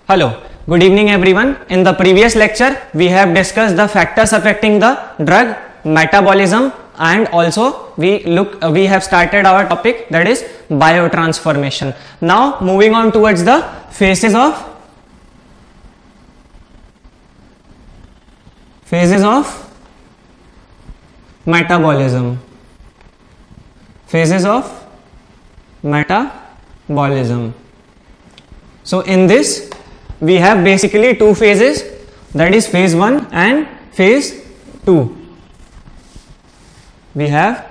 Hello, good evening everyone. In the previous lecture, we have discussed the factors affecting the drug metabolism, and also we have started our topic, that is biotransformation. Now moving on towards the phases of metabolism. Phases of metabolism. So in this we have basically two phases, that is phase 1 and phase 2. We have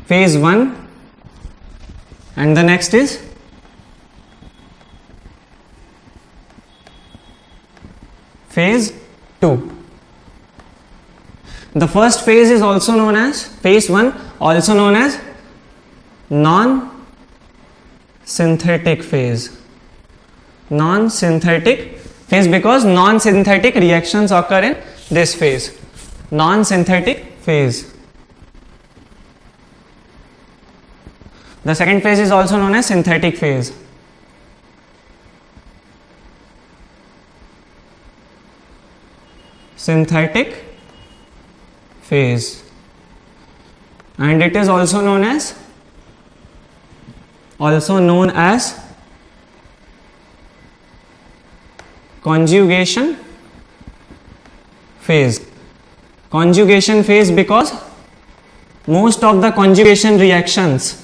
phase 1 and the next is phase 2. The first phase is also known as phase 1, also known as non-synthetic phase. Non-synthetic phase because non-synthetic reactions occur in this phase. Non-synthetic phase. The second phase is also known as synthetic phase. Synthetic phase, and it is also known as conjugation phase. Conjugation phase because most of the conjugation reactions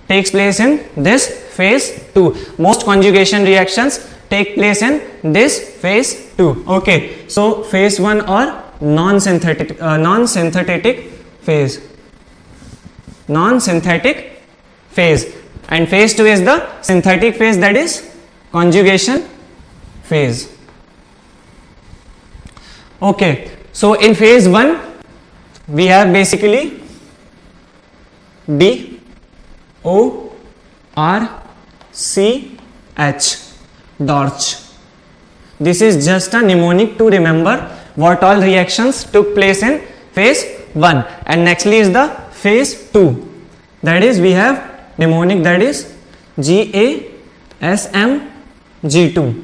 takes place in this phase 2. Most conjugation reactions take place in this phase 2. Okay, so phase 1 or non-synthetic phase. Non-synthetic phase, and phase 2 is the synthetic phase, that is conjugation phase. Okay, so in phase 1 we have basically DORCH, DORCH. This is just a mnemonic to remember what all reactions took place in phase 1, and nextly is the phase 2, that is we have mnemonic, that is GASMG2,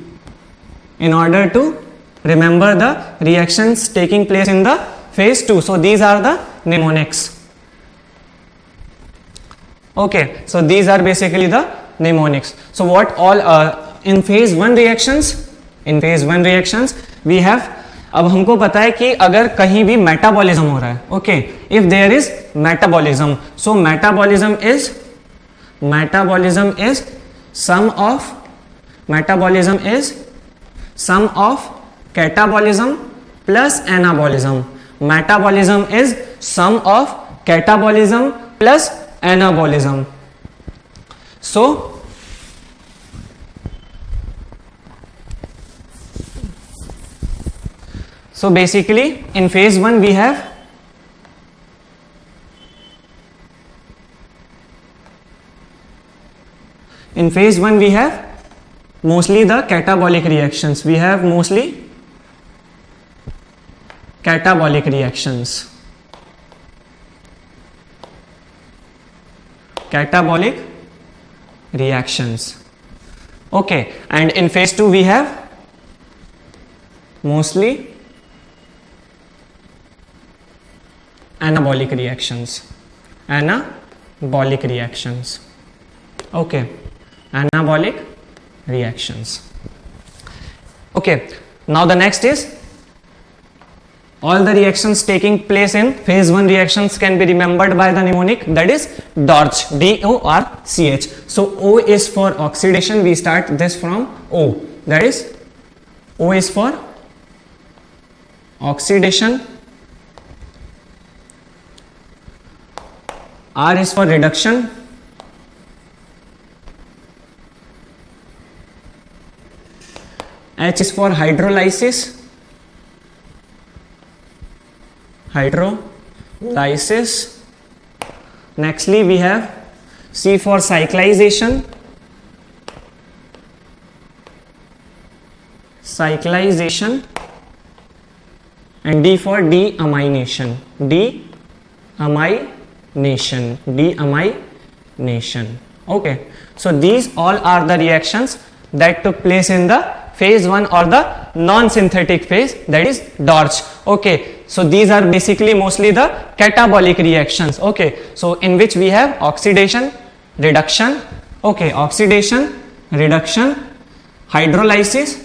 in order to remember the reactions taking place in the phase 2. So these are the mnemonics. Okay, so these are basically the mnemonics. So what all in phase 1 reactions, we have, अब हमको पता है कि अगर कहीं भी metabolism हो रहा है, okay, if there is metabolism, so metabolism is sum of catabolism plus anabolism. Metabolism is sum of catabolism plus anabolism. So basically in phase 1 we have mostly the catabolic reactions. We have mostly catabolic reactions. Okay, and in phase 2 we have mostly anabolic reactions. Okay, anabolic reactions. Okay, now the next is all the reactions taking place in phase 1 reactions can be remembered by the mnemonic, that is DORCH, DORCH. So O is for oxidation, we start this from O, that is O is for oxidation, R is for reduction, H is for hydrolysis, nextly we have C for cyclization, and D for deamination. deamination, deamination. Okay, so these all are the reactions that took place in the phase 1 or the non-synthetic phase, that is Dodge. Okay, so these are basically mostly the catabolic reactions. Okay, so in which we have oxidation, reduction, okay, oxidation, reduction, hydrolysis,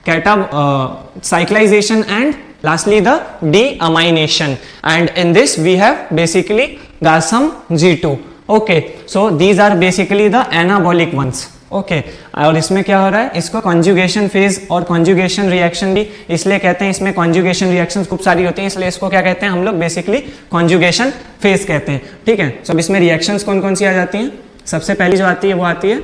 cyclization, and lastly the deamination. And in this we have basically Gassam G2. Okay, so these are basically the anabolic ones. Okay और इसमें क्या हो रहा है, इसको conjugation phase और conjugation reaction भी इसलिए कहते हैं, इसमें कॉन्जुगेशन रिएक्शंस खूब सारी होती हैं, इसलिए इसको क्या कहते हैं हम लोग बेसिकली कॉन्जुगेशन फेज कहते हैं. ठीक है, तो इसमें रिएक्शंस कौन कौन सी आ जाती हैं. सबसे पहली जो आती है वो आती है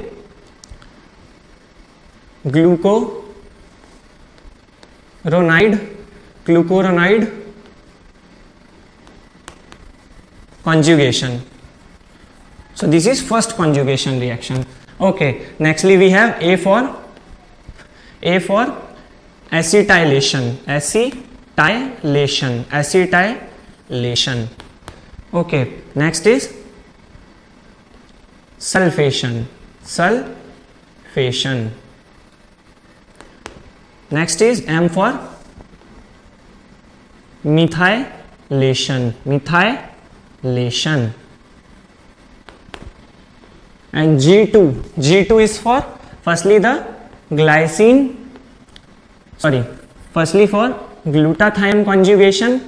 glucuronide conjugation. So this is first conjugation reaction. Okay, nextly we have A for acetylation. Okay, next is sulfation. Next is M for methylation. And G2 is for firstly for glutathione conjugation,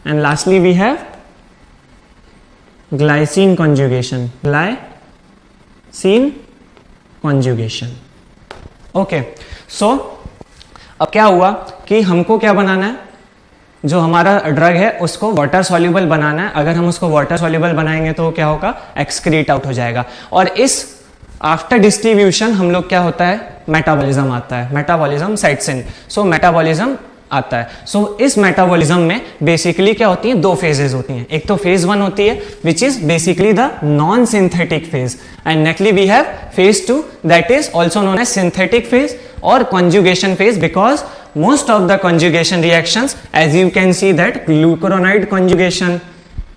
and lastly we have glycine conjugation. Okay, so अब क्या हुआ कि हमको क्या बनाना है, जो हमारा drug है उसको वाटर सॉल्युबल बनाना है. अगर हम उसको वाटर सॉल्युबल बनाएंगे तो क्या होगा, एक्सक्रीट आउट हो जाएगा. और इस आफ्टर डिस्ट्रीब्यूशन हम लोग क्या होता है, मेटाबॉलिज्म आता है, metabolism sets in. So metabolism आता है. सो इस मेटाबॉलिज्म में बेसिकली क्या होती है, दो फेजेस होती हैं. एक तो फेज 1 होती है which is basically the non synthetic phase, and nextly we have phase 2 that is also known as synthetic phase or conjugation phase, because most of the conjugation reactions, as you can see, that glucuronide conjugation,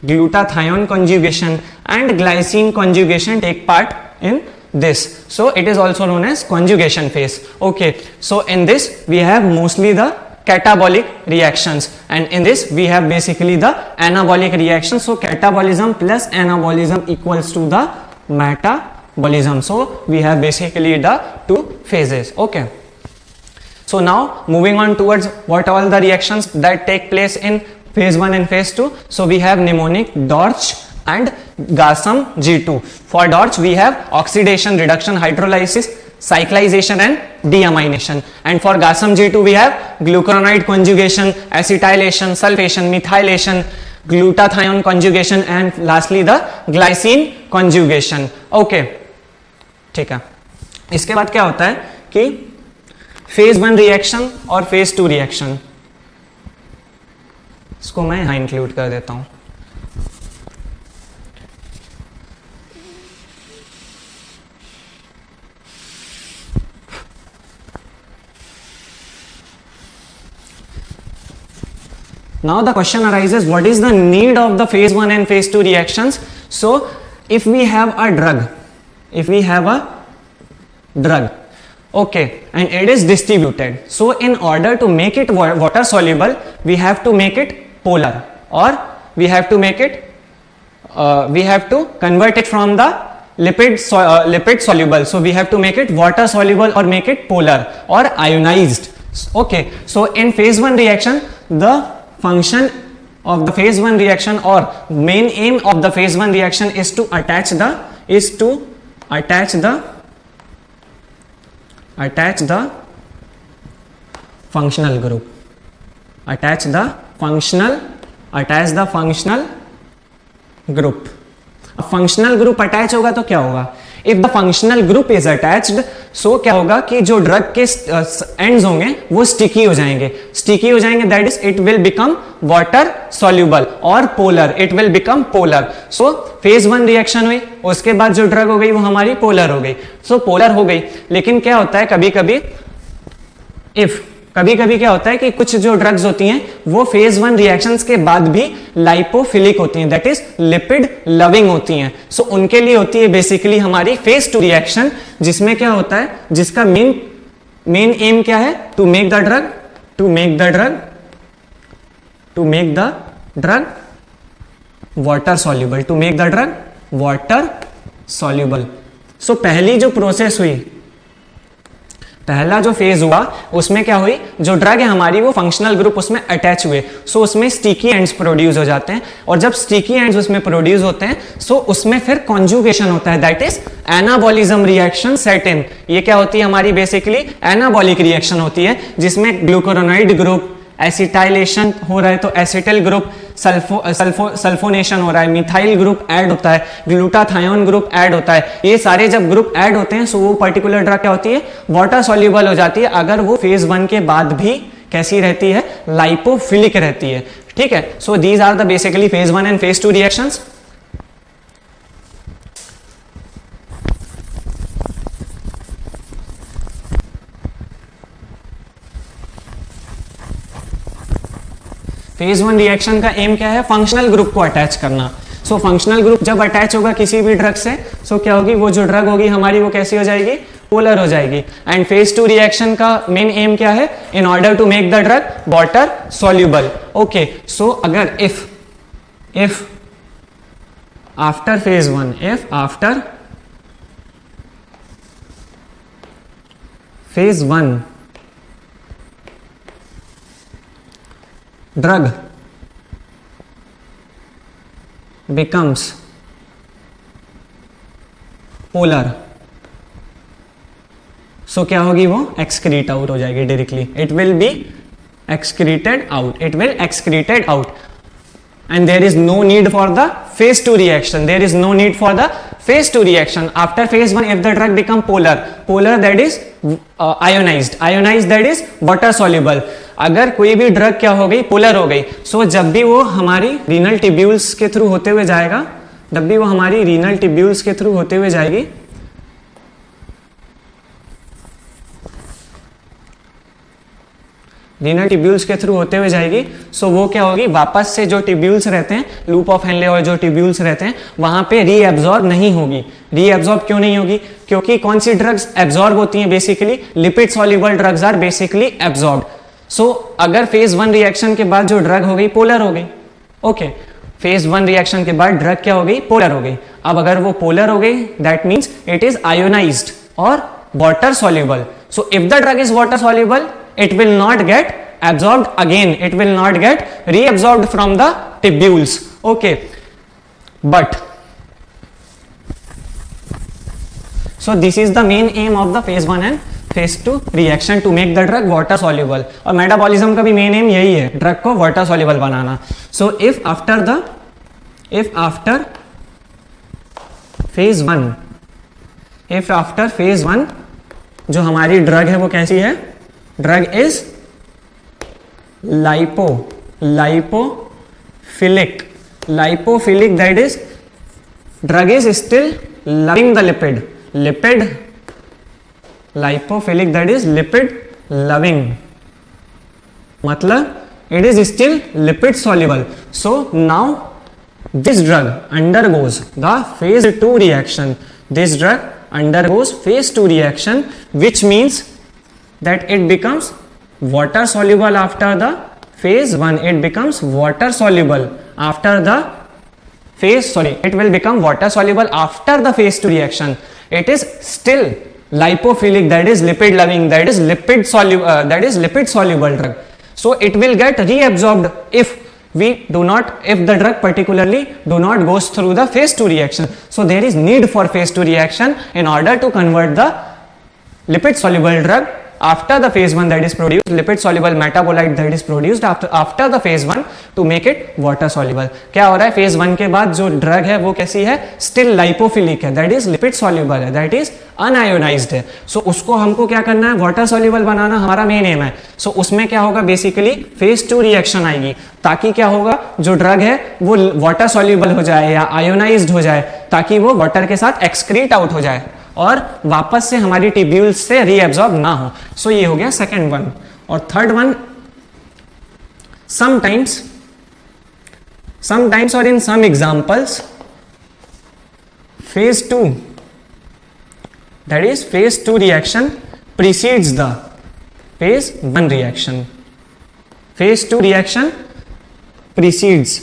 glutathione conjugation and glycine conjugation take part in this. So it is also known as conjugation phase. Okay, so in this we have mostly the catabolic reactions, and in this we have basically the anabolic reactions. So catabolism plus anabolism equals to the metabolism. So we have basically the two phases. Okay, so now moving on towards what all the reactions that take place in phase 1 and phase 2. So we have mnemonic, Dodge and Gassam G2. For Dodge we have oxidation, reduction, hydrolysis, cyclization and deamination, and for Gassam G2 we have glucuronide conjugation, acetylation, sulfation, methylation, glutathione conjugation, and lastly the glycine conjugation. Okay, ठीक है. इसके बाद क्या होता है कि phase 1 reaction और phase 2 reaction, इसको मैं यहां इंक्लूड कर देता हूं. Now the question arises, what is the need of the phase 1 and phase 2 reactions? So if we have a drug, okay, and it is distributed, so in order to make it water soluble we have to make it polar, or we have to convert it from the lipid soluble, so we have to make it water soluble or make it polar or ionized. Okay, so in phase 1 reaction, the function of the phase 1 reaction or main aim of the phase 1 reaction is to attach the functional group, attach the functional group. अब functional group attach होगा तो क्या होगा, if the functional group is attached, so क्या होगा कि जो drug के एंड्स होंगे वो स्टिकी हो जाएंगे, स्टिकी हो जाएंगे, that is it will become water soluble और polar, it will become polar. So phase 1 reaction हुई, उसके बाद जो ड्रग हो गई वो हमारी पोलर हो गई, सो पोलर हो गई। लेकिन क्या होता है कभी कभी क्या होता है कि कुछ जो ड्रग्स होती हैं वो फेज 1 रिएक्शंस के बाद भी लाइपोफिलिक होती हैं, दैट इज लिपिड लविंग होती हैं। सो उनके लिए होती है बेसिकली हमारी फेज 2 रिएक्शन, जिसमें क्या होता है, जिसका मेन एम क्या है, to make the drug water soluble, to make the drug water soluble. So पहली जो प्रोसेस हुई, पहला जो फेज हुआ उसमें क्या हुई, जो ड्रग है हमारी वो फंक्शनल ग्रुप उसमें अटैच हुए, सो उसमें स्टिकी एंड्स प्रोड्यूस हो जाते हैं, और जब स्टिकी एंड्स उसमें प्रोड्यूस होते हैं सो उसमें फिर कॉन्जुगेशन होता है, that is anabolism reaction set in. ये क्या होती है हमारी बेसिकली एनाबॉलिक रिएक्शन होती है, जिसमें ग्लूकुरोनाइड ग्रुप एसिटाइलेशन हो रहा है तो एसिटिल ग्रुप, सल्फोनेशन हो रहा है, मिथाइल ग्रुप ऐड होता है, ग्लूटाथायोन ग्रुप ऐड होता है। ये सारे जब ग्रुप ऐड होते हैं सो वो पर्टिकुलर ड्रग क्या होती है, वाटर सॉल्युबल हो जाती है, अगर वो फेज 1 के बाद भी कैसी रहती है, लाइपोफिलिक रहती है। ठीक है, so these are the basically phase 1 and phase 2 reactions. Phase 1 reaction का एम क्या है, फंक्शनल ग्रुप को अटैच करना। सो फंक्शनल ग्रुप जब अटैच होगा किसी भी ड्रग से, सो क्या होगी, वो जो ड्रग होगी हमारी वो कैसी हो जाएगी, पोलर हो जाएगी। एंड फेज 2 रिएक्शन का मेन एम क्या है, in order to make the drug water soluble. Okay, so अगर if after phase 1, if after phase 1 drug becomes polar, so क्या होगी, वो excrete आउट हो जाएगी directly, it will be excreted out, it will excreted out, and there is no need for the phase 2 reaction, there is no need for the phase 2 reaction. After phase 1 if the drug become polar that is ionized that is water soluble, अगर कोई भी drug क्या हो गई, polar हो गई, सो जब भी वो हमारी रीनल टिब्यूल्स के थ्रू होते हुए जाएगा, जब भी वो हमारी रीनल टिब्यूल्स के थ्रू होते हुए जाएगी, रीनल टिब्यूल्स के थ्रू होते हुए जाएगी, सो वो क्या होगी, वापस से जो टिब्यूल्स रहते हैं, लूप ऑफ हेनले और जो टिब्यूल्स रहते हैं वहां पे रीएब्जॉर्ब नहीं होगी। रीएब्जॉर्ब क्यों नहीं होगी, क्योंकि कौन सी ड्रग्स एब्जॉर्ब होती हैं, basically lipid soluble drugs are basically absorb. So अगर फेज 1 रिएक्शन के बाद जो ड्रग हो गई, पोलर हो गई। ओके, फेज 1 रिएक्शन के बाद ड्रग क्या हो गई, पोलर हो गई। अब अगर वो पोलर हो गई, that means it is ionized और water soluble. So if the drug is water soluble, it will not get absorbed again, it will not get reabsorbed from the tubules. Okay, but so this is the main aim of the phase 1 and phase 2 reaction, to make the drug water soluble, और metabolism का भी main M यही है, drug को water soluble banana. So if after phase 1 जो हमारी drug है वो कैसी है, drug is lipophilic, that is drug is still loving the lipid, lipophilic, that is lipid loving, मतलब it is still lipid soluble. So now this drug undergoes the phase 2 reaction, this drug undergoes phase 2 reaction, which means that it becomes water soluble after the phase 1, it becomes water soluble after the it will become water soluble after the phase 2 reaction. It is still lipophilic, that is lipid loving, that is lipid soluble drug. So it will get reabsorbed if the drug particularly do not goes through the phase 2 reaction. So there is need for phase 2 reaction in order to convert the lipid soluble drug after the phase 1 that is produced, lipid soluble metabolite that is produced after the phase 1 to make it water soluble. क्या हो रहा है, phase 1 के बाद जो drug है वो कैसी है, still lipophilic है, that is lipid soluble है, that is अनआयोनाइज्ड है. सो उसको हमको क्या करना है, वाटर सॉल्युबल बनाना हमारा मेन एम है. सो उसमें क्या होगा, बेसिकली फेज 2 रिएक्शन आएगी, ताकि क्या होगा, जो ड्रग है वो वाटर सॉल्युबल हो जाए या आयोनाइज्ड हो जाए, ताकि वो वाटर के साथ एक्सक्रीट आउट हो जाए और वापस से हमारी ट्यूब्यूल्स से रीएब्जॉर्ब ना हो. सो ये हो गया सेकेंड वन. और third one, sometimes or in some examples, phase 2, that is phase 2 reaction precedes the phase 1 reaction. Phase 2 reaction precedes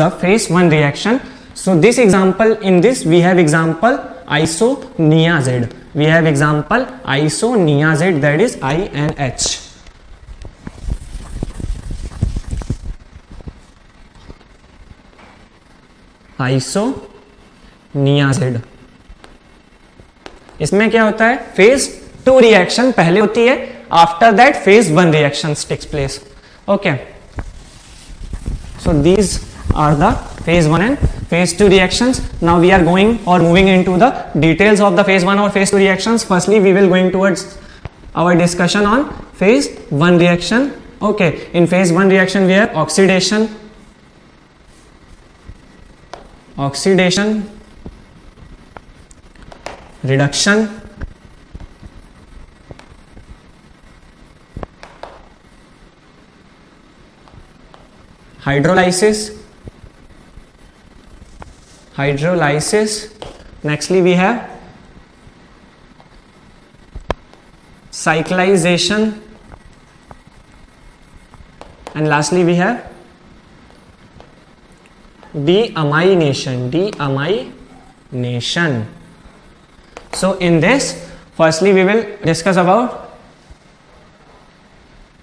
the phase 1 reaction. So this example, in this we have example isoniazid. We have example isoniazid, that is INH. isoniazid. इसमें क्या होता है, phase 2 reaction पहले होती है, after that phase 1 reaction takes place. Okay, so these are the phase 1 and phase 2 reactions. Now we are going or moving into the details of the phase 1 or phase 2 reactions. Firstly, we will going towards our discussion on phase 1 reaction. Okay, in phase 1 reaction we have oxidation, reduction, hydrolysis. Nextly we have cyclization, and lastly we have deamination. So in this, firstly we will discuss about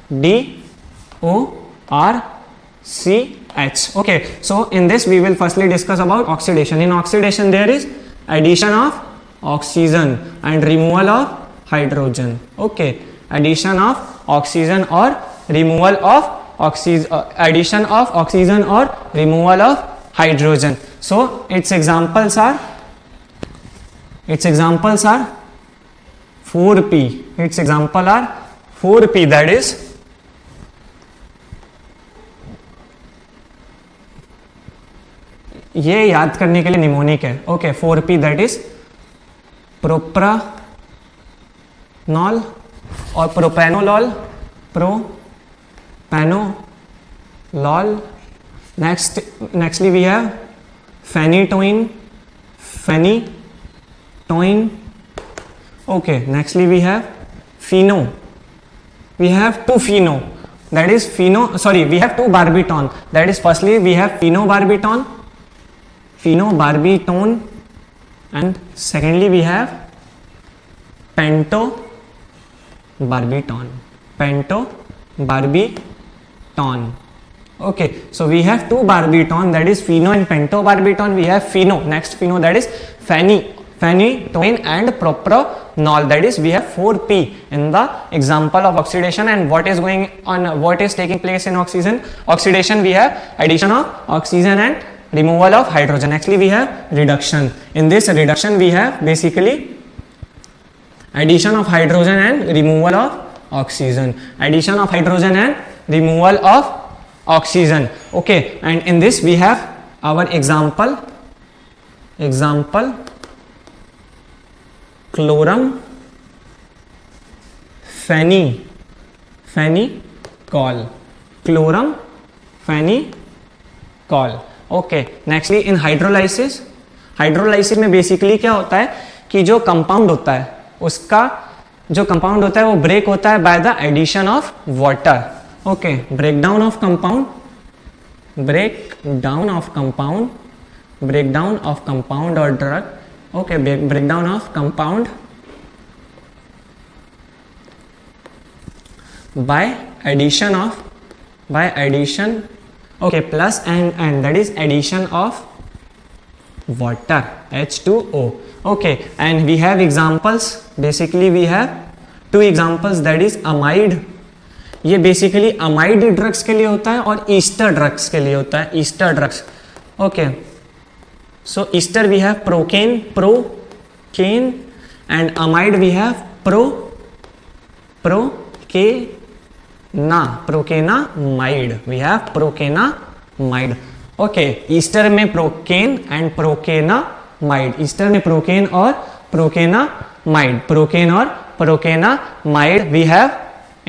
DORCH. Okay, so in this we will firstly discuss about oxidation. In oxidation there is addition of oxygen and removal of hydrogen. Okay, addition of oxygen or removal of addition of oxygen or removal of hydrogen. So its examples are 4p. Its example are 4p, that is ये याद करने के लिए mnemonic है. Okay, 4p that is प्रोप्रानॉल और propranolol. Nextly we have phenytoin. Okay, nextly we have pheno. We have two pheno, that is we have two barbiton. That is, firstly we have phenobarbiton, and secondly we have pentobarbiton. Okay, so we have two barbiton, that is pheno and pentobarbiton. We have pheno, next pheno, that is phenytoin and propanol, that is we have 4p in the example of oxidation. And what is taking place in oxidation? We have addition of oxygen and removal of hydrogen. Actually we have reduction. In this reduction we have basically addition of hydrogen and removal of oxygen. Okay, and in this we have our example chlorum phenicol. Okay, nextly in hydrolysis में basically क्या होता है कि जो compound होता है उसका जो कंपाउंड होता है वो ब्रेक होता है by the addition of water. Okay, breakdown of compound और drug. Okay, breakdown of compound by addition okay, plus and that is addition of water, H2O. Okay, and we have examples. Basically we have two examples, that is amide. ये basically amide drugs के लिए होता है और Easter drugs के लिए होता है, ester drugs. Okay, so ester we have procaine, procaine, and amide we have procainamide, we have procainamide. Okay, ester में प्रोकेन एंड प्रोकेनामाइड, ईस्टर में प्रोकेन और प्रोकेनामाइड, प्रोकेन और procainamide we have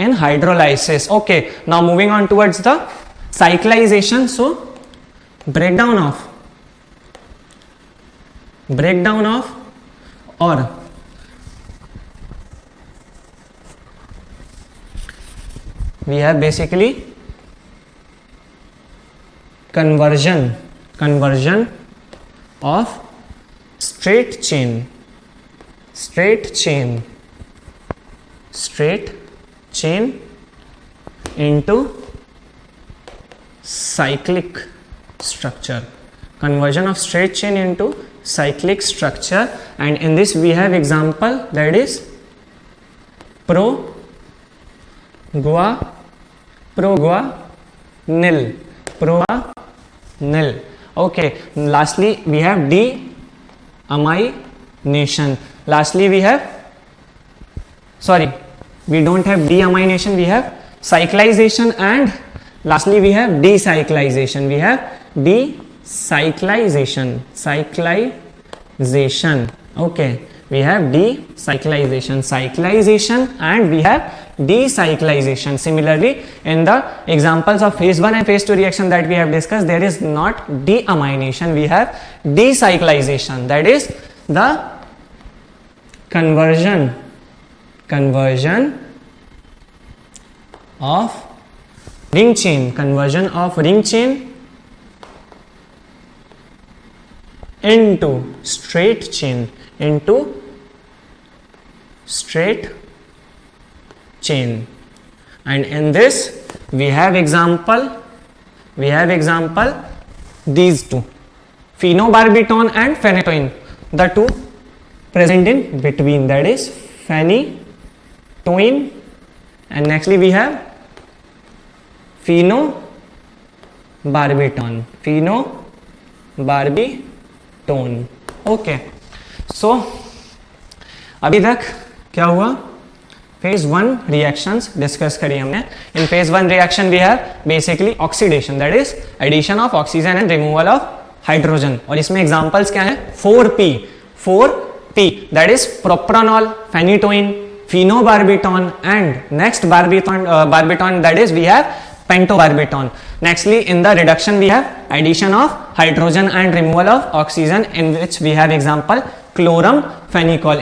in hydrolysis. Okay, now moving on towards the cyclization. So breakdown of or we have basically conversion of straight chain into cyclic structure, conversion of straight chain into cyclic structure, and in this we have example, that is proguanil. Okay, lastly we have deamination. Lastly we have, we don't have deamination, we have cyclization, and lastly we have decyclization. We have decyclization. Okay, we have cyclization, and we have decyclization. Similarly, in the examples of phase 1 and phase 2 reaction that we have discussed, there is not deamination, we have decyclization, that is the conversion of ring chain into straight chain, and in this we have example these two, phenobarbital and phenytoin, the two present in between, that is phenytoin, and nextly we have phenobarbital. Okay, so अभी तक क्या हुआ, phase 1 reactions discuss करी हमने. In phase 1 reaction we have basically oxidation, that is addition of oxygen and removal of hydrogen, और इसमें examples क्या है, 4P, that is propranolol, phenytoin, phenobarbital, and next barbital, that is we have pentobarbital. Nextly, in the reduction we have addition of hydrogen and removal of oxygen, in which we have example chlorum phenicol,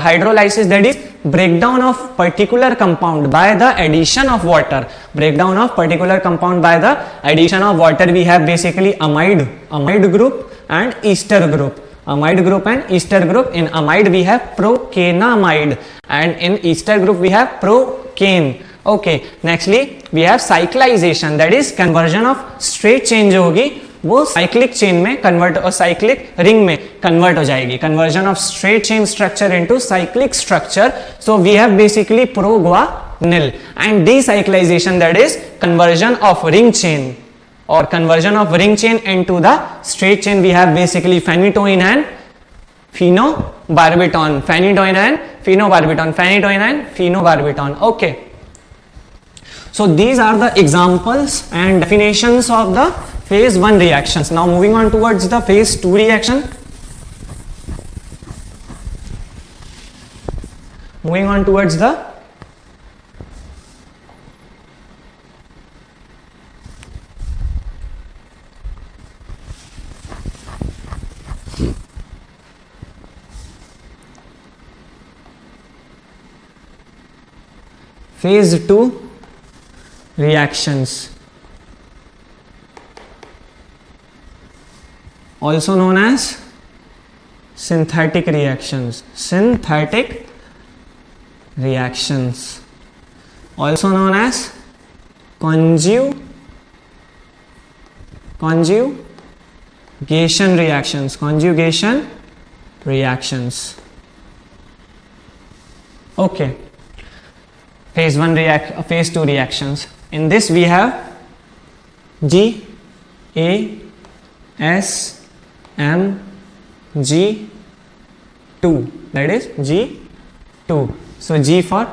hydrolysis, that is breakdown of particular compound by the addition of water, we have basically amide group and ester group. In amide we have prokenamide, and in ester group we have prokane. Okay, nextly we have cyclization, that is conversion of straight chain जो होगी वो cyclic chain में convert और cyclic ring में convert हो जाएगी, conversion of straight chain structure into cyclic structure. So we have basically proguanil, and decyclization, that is conversion of ring chain into the straight chain. We have basically phenytoin and phenobarbital, okay. So these are the examples and definitions of the phase 1 reactions. Now moving on towards the phase 2 reaction. Moving on towards the phase 2 reactions, also known as synthetic reactions, also known as conjugations, reactions, conjugation reactions. Okay, phase 1 phase 2 reactions. In this we have G, A, S, M, G, 2, that is G2. So G for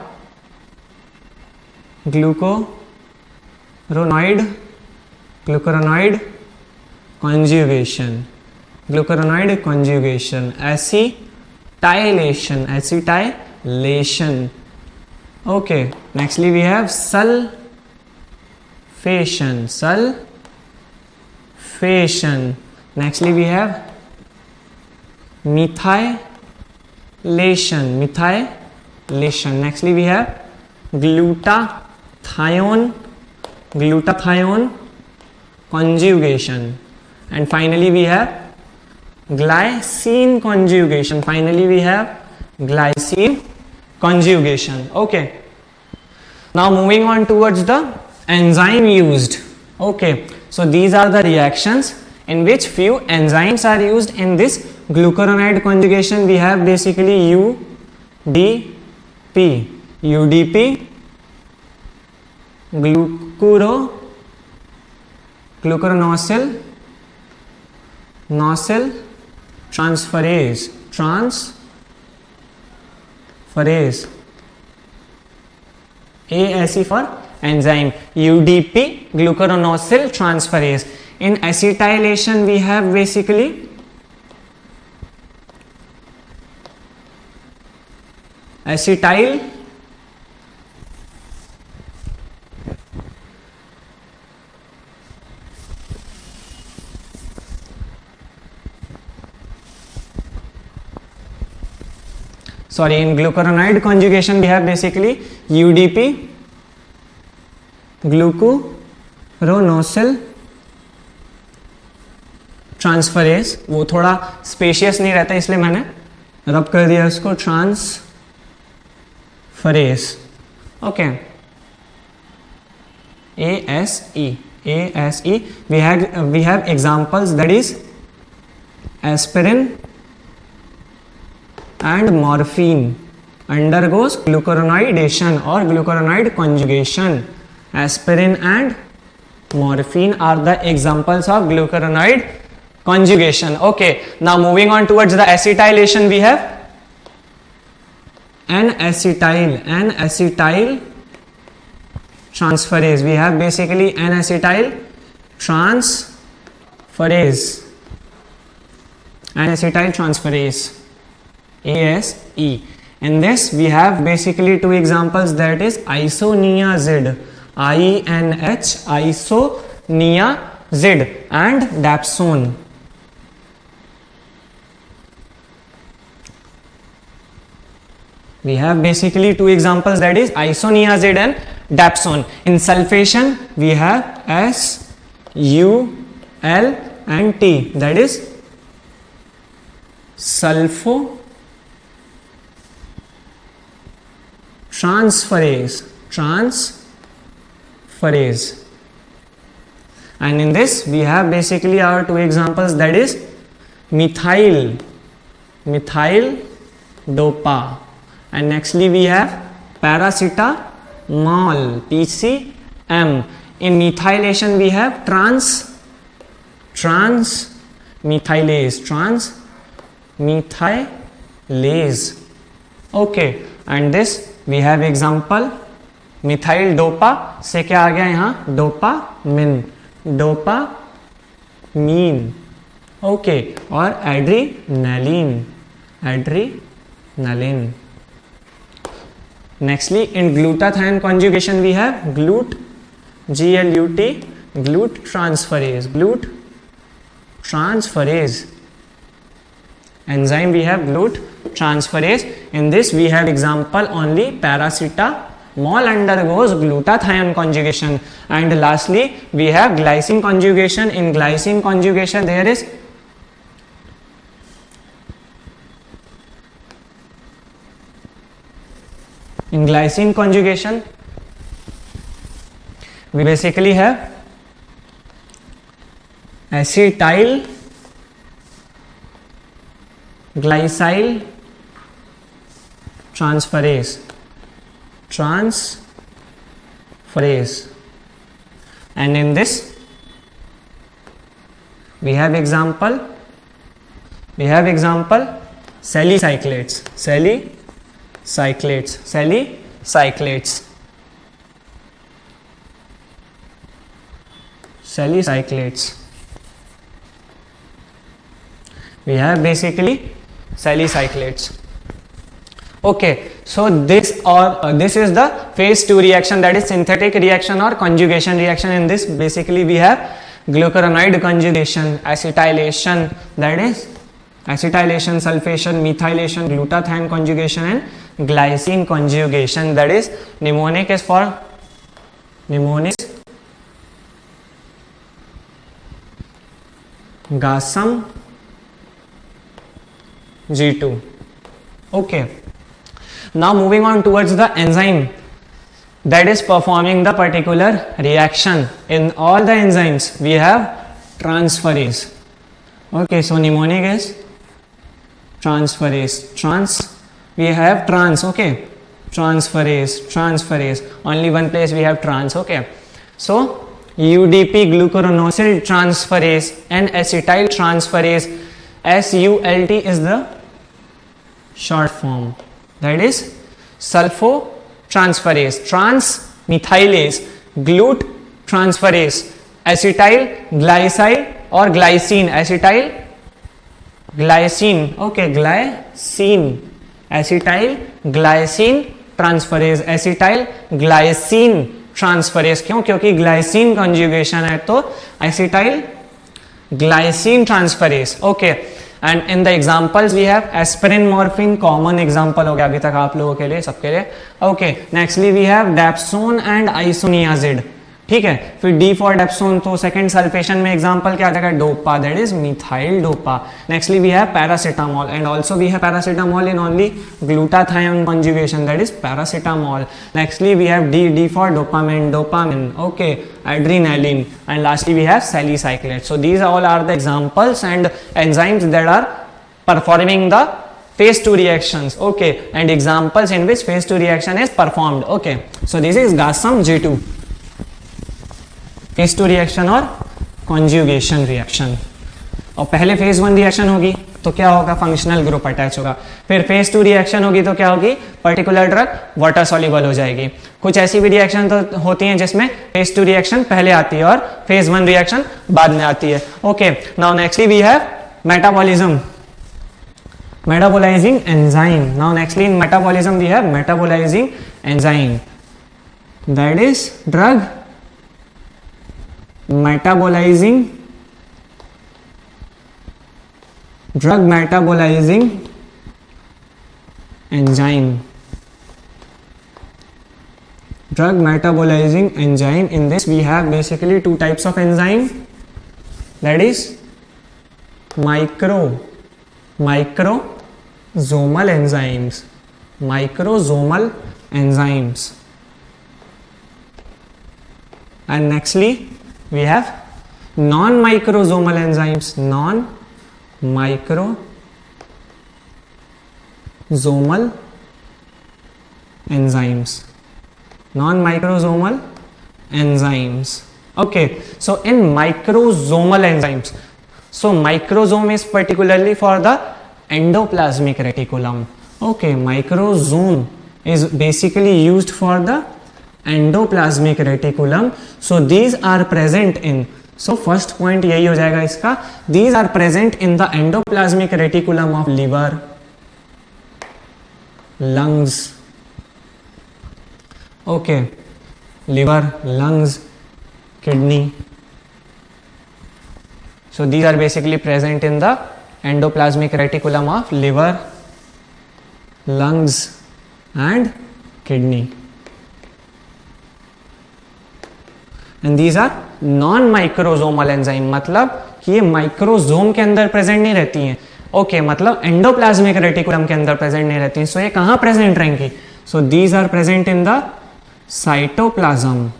glucuronoid conjugation, acetylation. Okay, nextly we have sulfation. Nextly we have methylation. Nextly we have glutathione conjugation, and finally we have glycine conjugation. Okay, now moving on towards the enzyme used. Okay, so these are the reactions in which few enzymes are used in this glucuronide conjugation. We have basically UDP, glucuronosyl transferase, ASE for enzyme, UDP, glucuronosyl transferase. In acetylation we have basically acetyl in glucuronide conjugation we have basically UDP, glucuronosyl transferase. वो थोड़ा spacious नहीं रहता इसलिए मैंने रब कर दिया उसको, transferase. Okay, ASE. We have examples, that is aspirin and morphine undergoes glucuronidation or glucuronide conjugation. Aspirin and morphine are the examples of glucuronide conjugation. Okay, now moving on towards the acetylation, we have N-acetyl transferase. We have basically N-acetyl transferase, ASE. In this we have basically two examples, that is isoniazid, isoniazid, and dapsone. We have basically two examples, that is isoniazid and dapsone. In sulfation we have SUL and T, that is sulfotransferase. And in this we have basically our two examples, that is methyl dopa, and nextly we have paracetamol, PCM. In methylation we have transmethylase. Okay, and this we have example methyl dopa से क्या आ गया यहाँ, dopamine, okay, और adrenaline. Nextly, in glutathione conjugation we have GLUT transferase enzyme. We have GLUT transferase. In this we have example only paracetamol undergoes glutathione conjugation. And lastly we have glycine conjugation. In glycine conjugation there is in glycine conjugation we basically have acetyl glycyl transferase, and in this we have example salicylates. We have basically salicylates. Okay, so this is the phase 2 reaction, that is synthetic reaction or conjugation reaction. In this basically we have glucuronide conjugation, acetylation, that is acetylation, sulfation, methylation, glutathione conjugation, and glycine conjugation, that is mnemonic is for GASM G2. Okay, now moving on towards the enzyme that is performing the particular reaction. In all the enzymes we have transferase. Okay, so mnemonic is transferase. We have trans. Okay, transferase. Only one place we have trans. Okay, so UDP glucuronosyl transferase and acetyl transferase, SULT is the short form, that is sulfotransferase, trans methylase, glut transferase, acetyl glycine or glycine, acetyl glycine. Okay, glycine, acetyl glycine transferase, acetyl glycine transferase. क्यों? क्योंकि glycine conjugation है तो acetyl glycine transferase. Okay, and in the examples we have aspirin, morphine, common example हो गया अभी तक आप लोगों के लिए, सबके लिए. Okay, nextly we have dapsone and isoniazid. ठीक है, फिर D for dapsone, तो सेकंड सल्फेशन में एग्जांपल क्या आ जाएगा? Dopa, that is methyl dopa. Nextly we have paracetamol and also we have paracetamol in only glutathione conjugation, that is paracetamol. Nextly we have D for dopamine. Okay, adrenaline, and lastly we have salicylates. So these all are the examples and enzymes that are performing the phase 2 reactions. Okay, and examples in which phase 2 reaction is performed. Okay, so this is GASM G2, phase 2 reaction और conjugation reaction. और पहले phase 1 reaction होगी तो क्या होगा? Functional group attach होगा. फिर phase 2 reaction होगी तो क्या होगी? पर्टिकुलर ड्रग वाटर सॉल्युबल हो जाएगी. कुछ ऐसी भी रिएक्शन तो होती हैं जिसमें फेज 2 रिएक्शन पहले आती है और फेज 1 रिएक्शन बाद में आती है. Okay, now nextly we have metabolism, metabolizing enzyme. Now nextly in metabolism we have metabolizing enzyme, that is drug metabolizing enzyme. Drug metabolizing enzyme. In this we have basically two types of enzyme, that is microsomal enzymes, and nextly we have non-microsomal enzymes. Okay, so in microsomal enzymes, so microsome is particularly for the endoplasmic reticulum. Okay, microsome is basically used for the endoplasmic reticulum. So these are present in, so first point यही हो जाएगा इसका, these are present in the endoplasmic reticulum of liver, lungs. Okay, liver, lungs, kidney. So these are basically present in the endoplasmic reticulum of liver, lungs and kidney. And these are non-microsomal enzyme, मतलब कि ये माइक्रोजोम के अंदर present नहीं रहती हैं. Okay, मतलब endoplasmic reticulum के अंदर प्रेजेंट नहीं रहती हैं. सो ये कहाँ प्रेजेंट रहेंगी? So these are present in the cytoplasm.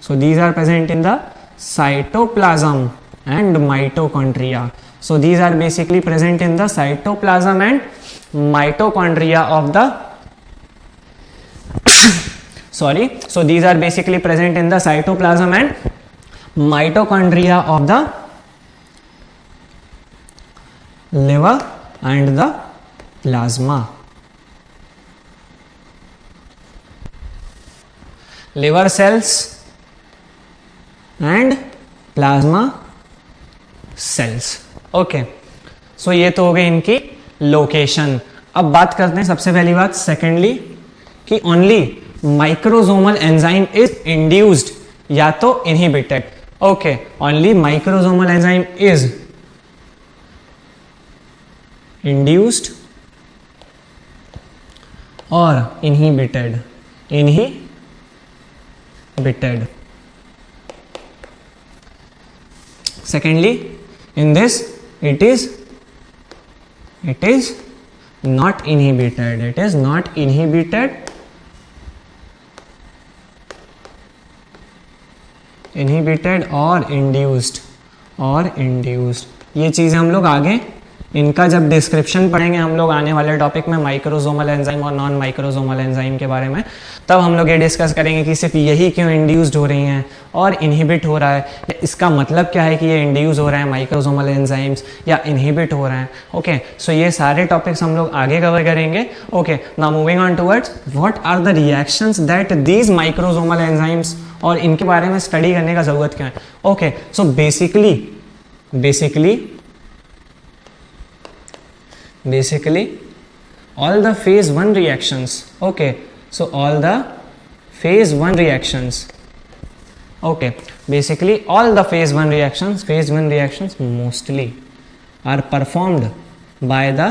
So these are present in the cytoplasm and mitochondria. So these are basically present in the cytoplasm and mitochondria of the so these are basically present in the cytoplasm and mitochondria of the liver and the plasma. Liver cells and plasma cells. Okay, so ये तो हो गई इनकी location. अब बात करते हैं सबसे पहली बात सेकेंडली कि only microsomal enzyme is induced या तो inhibited. Okay, only microsomal enzyme is induced और inhibited. Secondly, in this it is not inhibited. It is not inhibited or induced. ये चीजें हम लोग आगे इनका जब डिस्क्रिप्शन पढ़ेंगे हम लोग आने वाले टॉपिक में माइक्रोसोमल एंजाइम और नॉन माइक्रोसोमल एंजाइम के बारे में, तब हम लोग ये डिस्कस करेंगे कि सिर्फ यही क्यों इंड्यूस्ड हो रही हैं और इनहिबिट हो रहा है, इसका मतलब क्या है कि ये इंड्यूस हो रहा है माइक्रोसोमल एंजाइम्स या इनहिबिट हो रहा है. ओके, सो ये सारे टॉपिक्स हम लोग आगे कवर करेंगे. Okay, now moving on towards what are the reactions that these microsomal enzymes, और इनके बारे में स्टडी करने का जरूरत क्या है. Okay, so basically all the phase 1 reactions. Okay, so all the phase 1 reactions. Okay, basically all the phase 1 reactions mostly are performed by the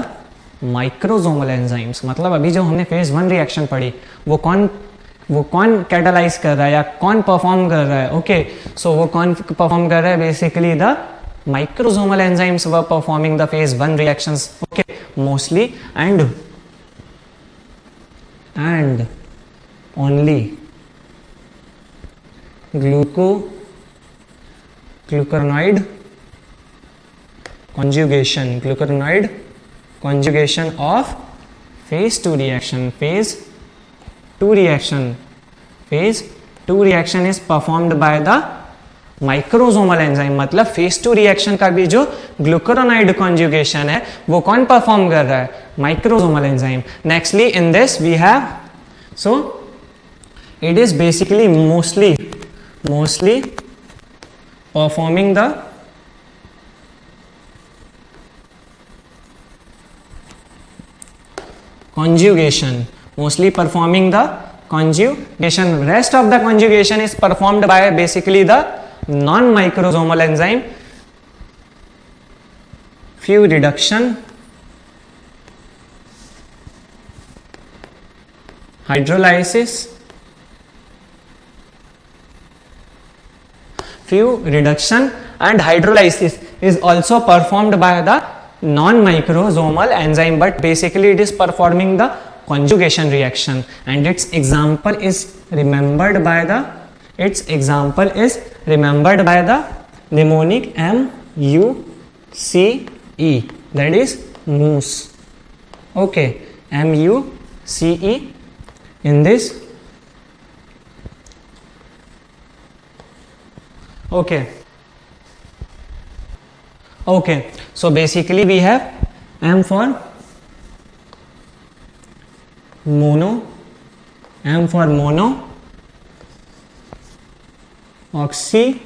microsomal enzymes. मतलब अभी जो हमने phase 1 reaction पढ़ी वो कौन कैटालाइज कर रहा है या कौन परफॉर्म कर रहा है. ओके, सो वो कौन परफॉर्म कर रहा है, basically the microsomal enzymes were performing the phase 1 reactions. Okay, mostly and only glucuronide conjugation of phase 2 reaction. Phase 2 reaction is performed by the microsomal enzyme. मतलब फेज 2 रिएक्शन का भी जो ग्लूकुरोनाइड कॉन्जुगेशन है वो कौन परफॉर्म कर रहा है, microsomal enzyme. Nextly in this we have, so it is basically mostly performing the conjugation. Rest of the conjugation is performed by basically the non-microsomal enzyme. Few reduction, hydrolysis, and hydrolysis is also performed by the non-microsomal enzyme, but basically it is performing the conjugation reaction, and its example is remembered by the mnemonic MUCE, that is mousse. Okay, MUCE in this. Okay, so basically we have M for mono, oxygenase.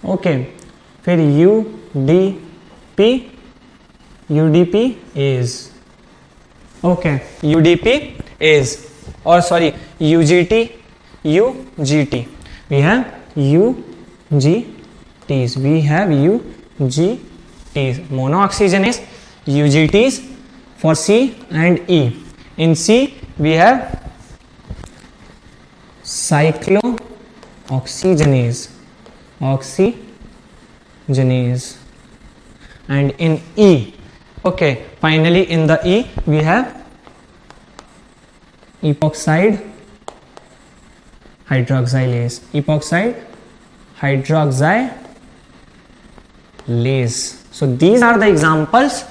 Okay, फिर UDP is, okay, UDP is, or sorry, UGT. We have UGTs. Monooxygenase, UGTs for C and E. In C we have cyclooxygenase, and in E, okay, finally in the E we have epoxide hydroxylase, lase. So these are the examples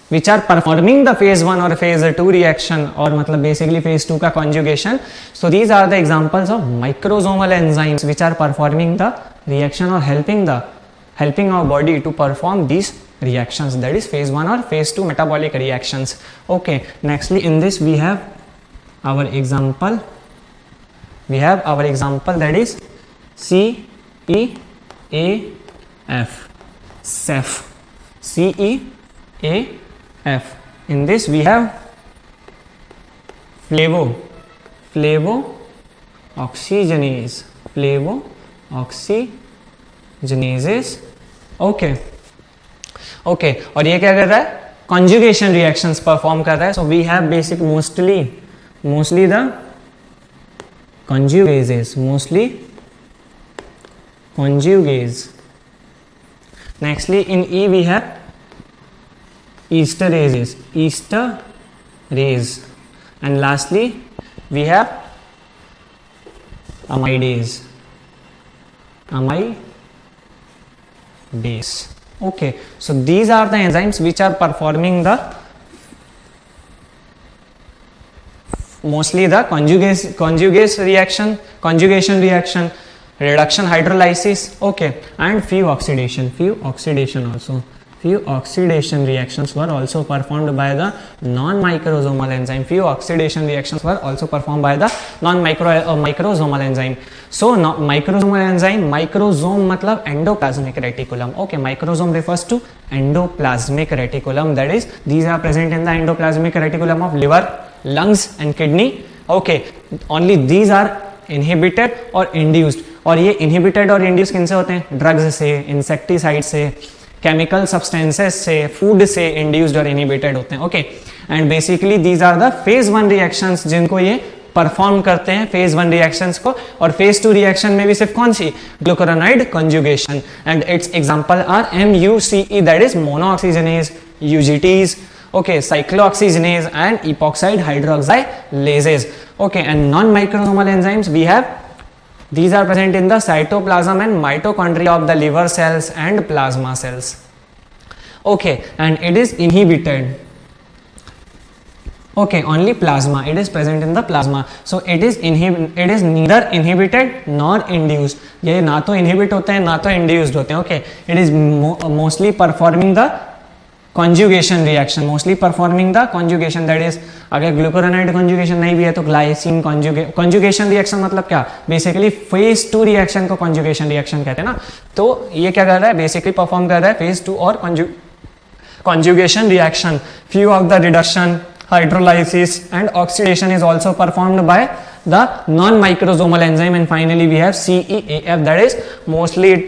which are performing the phase 1 or phase 2 reaction, or मतलब basically phase 2 का conjugation. So these are the examples of microsomal enzymes which are performing the reaction or helping our body to perform these reactions, that is phase 1 or phase 2 metabolic reactions. Okay, nextly in this we have our example. That is CEAF, CEAF. In this we have flavoxygenases. Okay और ये क्या कर रहा है, conjugation reactions perform कर रहा है. So we have basic mostly the conjugases, Nextly in E we have esterases, and lastly we have amidase. Okay, so these are the enzymes which are performing the mostly the conjugation reaction, reduction hydrolysis, okay, and few oxidation also. Few oxidation reactions were also performed by the non-microsomal enzyme. Microsomal enzyme. So microsomal enzyme, microsome मतलब endoplasmic reticulum. Okay, microsome refers to endoplasmic reticulum. That is, these are present in the endoplasmic reticulum of liver, lungs and kidney. Okay, only these are inhibited or induced. और ये inhibited और induced किनसे होते हैं? Drugs से, insecticide से, chemical substances से, food से इंड्यूस्ड और इनहिबिटेड होते हैं. Okay, and basically these are the phase 1 reactions जिनको ये परफॉर्म करते हैं, फेज 1 रिएक्शंस को. और फेज 2 रिएक्शन में भी सिर्फ कौन सी? Glucuronide conjugation. And its example are MUCE, that is monooxygenase, UGTs, okay, cyclooxygenase and epoxide hydroxylases. Okay, and non-microsomal enzymes we have, these are present in the cytoplasm and mitochondria of the liver cells and plasma cells. Okay, and it is inhibited. Okay, only plasma, it is present in the plasma. So it is neither inhibited nor induced. ये ना तो inhibit होते हैं ना तो induced होते हैं. Okay, it is mostly performing the conjugation reaction, that is, अगर ग्लूकुरोनाइड conjugation नहीं भी है तो ग्लाइसिन conjugation reaction मतलब क्या? बेसिकली फेज 2 रिएक्शन को conjugation reaction कहते हैं ना. तो ये क्या कर रहा है? बेसिकली परफॉर्म कर रहा है फेज 2 और conjugation reaction. Few of the reduction, hydrolysis and oxidation is also performed by the non-microsomal enzyme. And finally we have CEAF, that is mostly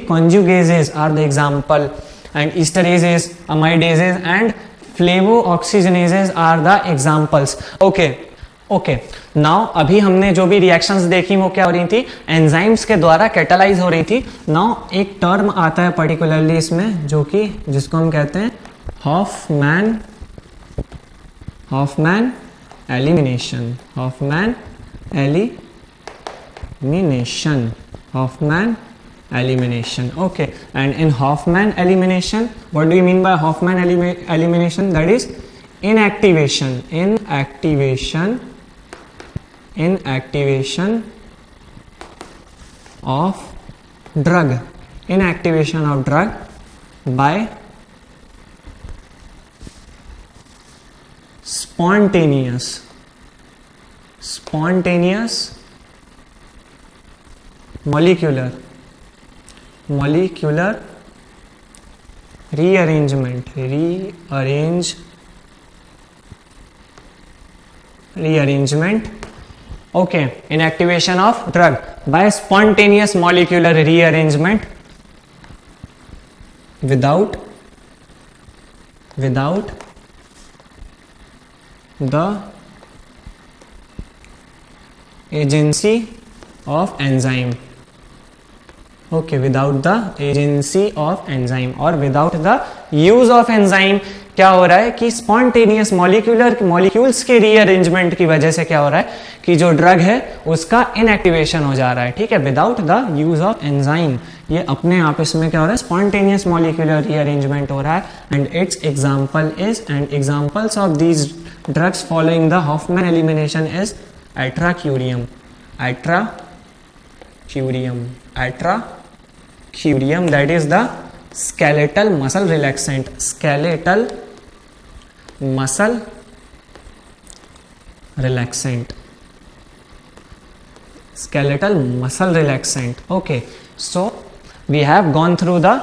conjugases are the example, and esterases, amidases and flavoxygenases are the examples. Okay, now अभी हमने जो भी reactions देखी वो क्या हो रही थी? एंजाइम्स के द्वारा कैटालाइज हो रही थी. नाउ एक टर्म आता है पर्टिकुलरली इसमें जिसको हम कहते हैं Hoffman elimination. Okay, and in Hoffman elimination, what do you mean by Hoffman elimination? That is inactivation of drug by spontaneous molecular rearrangement. Okay, inactivation of drug by spontaneous molecular rearrangement without the agency of enzyme. Okay, without the agency of enzyme or without the use of enzyme. क्या हो रहा है कि spontaneous molecules के rearrangement की वजह से क्या हो रहा है कि जो ड्रग है उसका इनएक्टिवेशन हो जा रहा है. ठीक है, without the use of enzyme. ये अपने आप इसमें क्या हो रहा है, स्पॉन्टेनियस मॉलिक्यूलर रीअरेंजमेंट हो रहा है. And its example is, and examples of these drugs following the Hofmann elimination is atracurium, atracurium, that is the skeletal muscle relaxant, skeletal muscle relaxant, skeletal muscle relaxant. Okay, so we have gone through the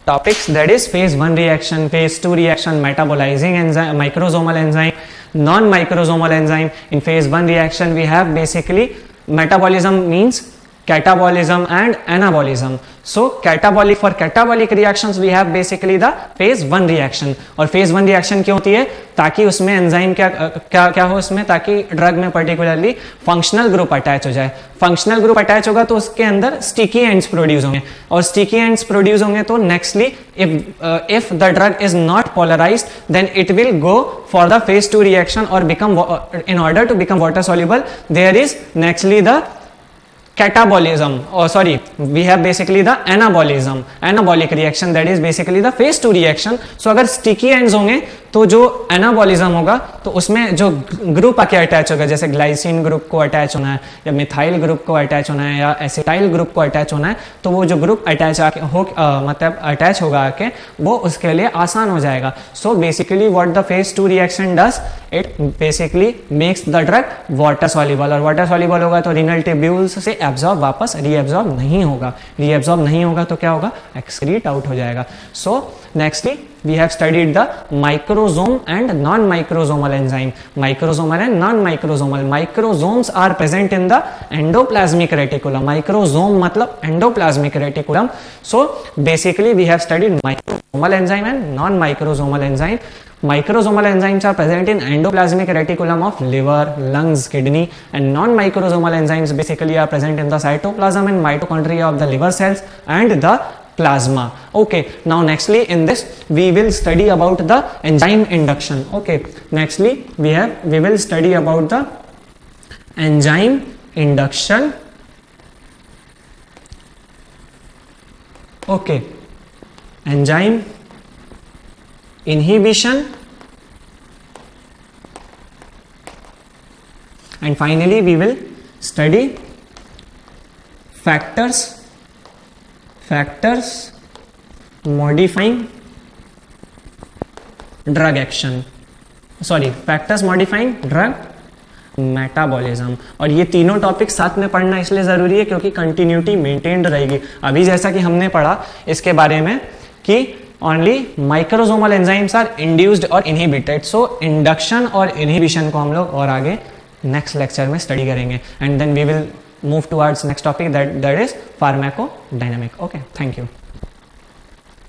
topics, that is phase 1 reaction, phase 2 reaction, metabolizing enzyme, microsomal enzyme, non-microsomal enzyme. In phase 1 reaction we have basically metabolism means catabolism and anabolism. So catabolic, for catabolic reactions we have basically the phase 1 reaction. और phase 1 reaction क्यों होती है, ताकि उसमें enzyme क्या हो उसमें, ताकि ड्रग में पर्टिकुलरली फंक्शनल ग्रुप अटैच हो जाए. फंक्शनल ग्रुप अटैच होगा तो उसके अंदर स्टिकी एंड्स प्रोड्यूस होंगे, और स्टिकी एंड्स प्रोड्यूस होंगे तो nextly if the drug is not polarised then it will go for the phase 2 reaction or become, in order to become water soluble there is nextly the catabolism, or sorry, we have basically the anabolism, anabolic reaction, that is basically the phase 2 reaction. So अगर sticky ends होंगे तो जो anabolism होगा तो उसमें जो group आके attach होगा, जैसे ग्लाइसिन ग्रुप को अटैच होना है या मिथाइल ग्रुप को अटैच होना है या एसिटाइल ग्रुप को अटैच होना है, तो वो जो ग्रुप अटैच मतलब अटैच होगा आके वो उसके लिए आसान हो जाएगा. So basically what the phase 2 reaction does, it basically makes the drug water soluble, और वाटर सॉल्युबल होगा तो रीनल ट्यूब्यूल्स से एब्जॉर्ब वापस रीएब्जॉर्ब नहीं होगा, रीएब्जॉर्ब नहीं होगा तो क्या होगा, एक्सक्रीट आउट हो जाएगा. सो nextly we have studied the microsome and non-microsomal enzyme, microsomal and non-microsomal. Microsomes are present in the endoplasmic reticulum. Microsome matlab endoplasmic reticulum. So basically we have studied microsomal enzyme and non-microsomal enzyme. Microsomal enzymes are present in endoplasmic reticulum of liver, lungs, kidney, and non-microsomal enzymes basically are present in the cytoplasm and mitochondria of the liver cells and the plasma. Okay, now nextly in this we will study about the enzyme induction. Okay, nextly we will study about the enzyme induction. Okay, enzyme inhibition, and finally we will study factors modifying drug action, sorry, factors modifying drug metabolism. और ये तीनों topic साथ में पढ़ना इसलिए जरूरी है क्योंकि कंटिन्यूटी मेंटेन्ड रहेगी. अभी जैसा कि हमने पढ़ा इसके बारे में कि only microsomal enzymes are induced और इनहिबिटेड. सो इंडक्शन और इनहिबिशन को हम लोग और आगे नेक्स्ट लेक्चर में स्टडी करेंगे, and then we will move towards next topic, that is pharmacodynamic. Okay, thank you.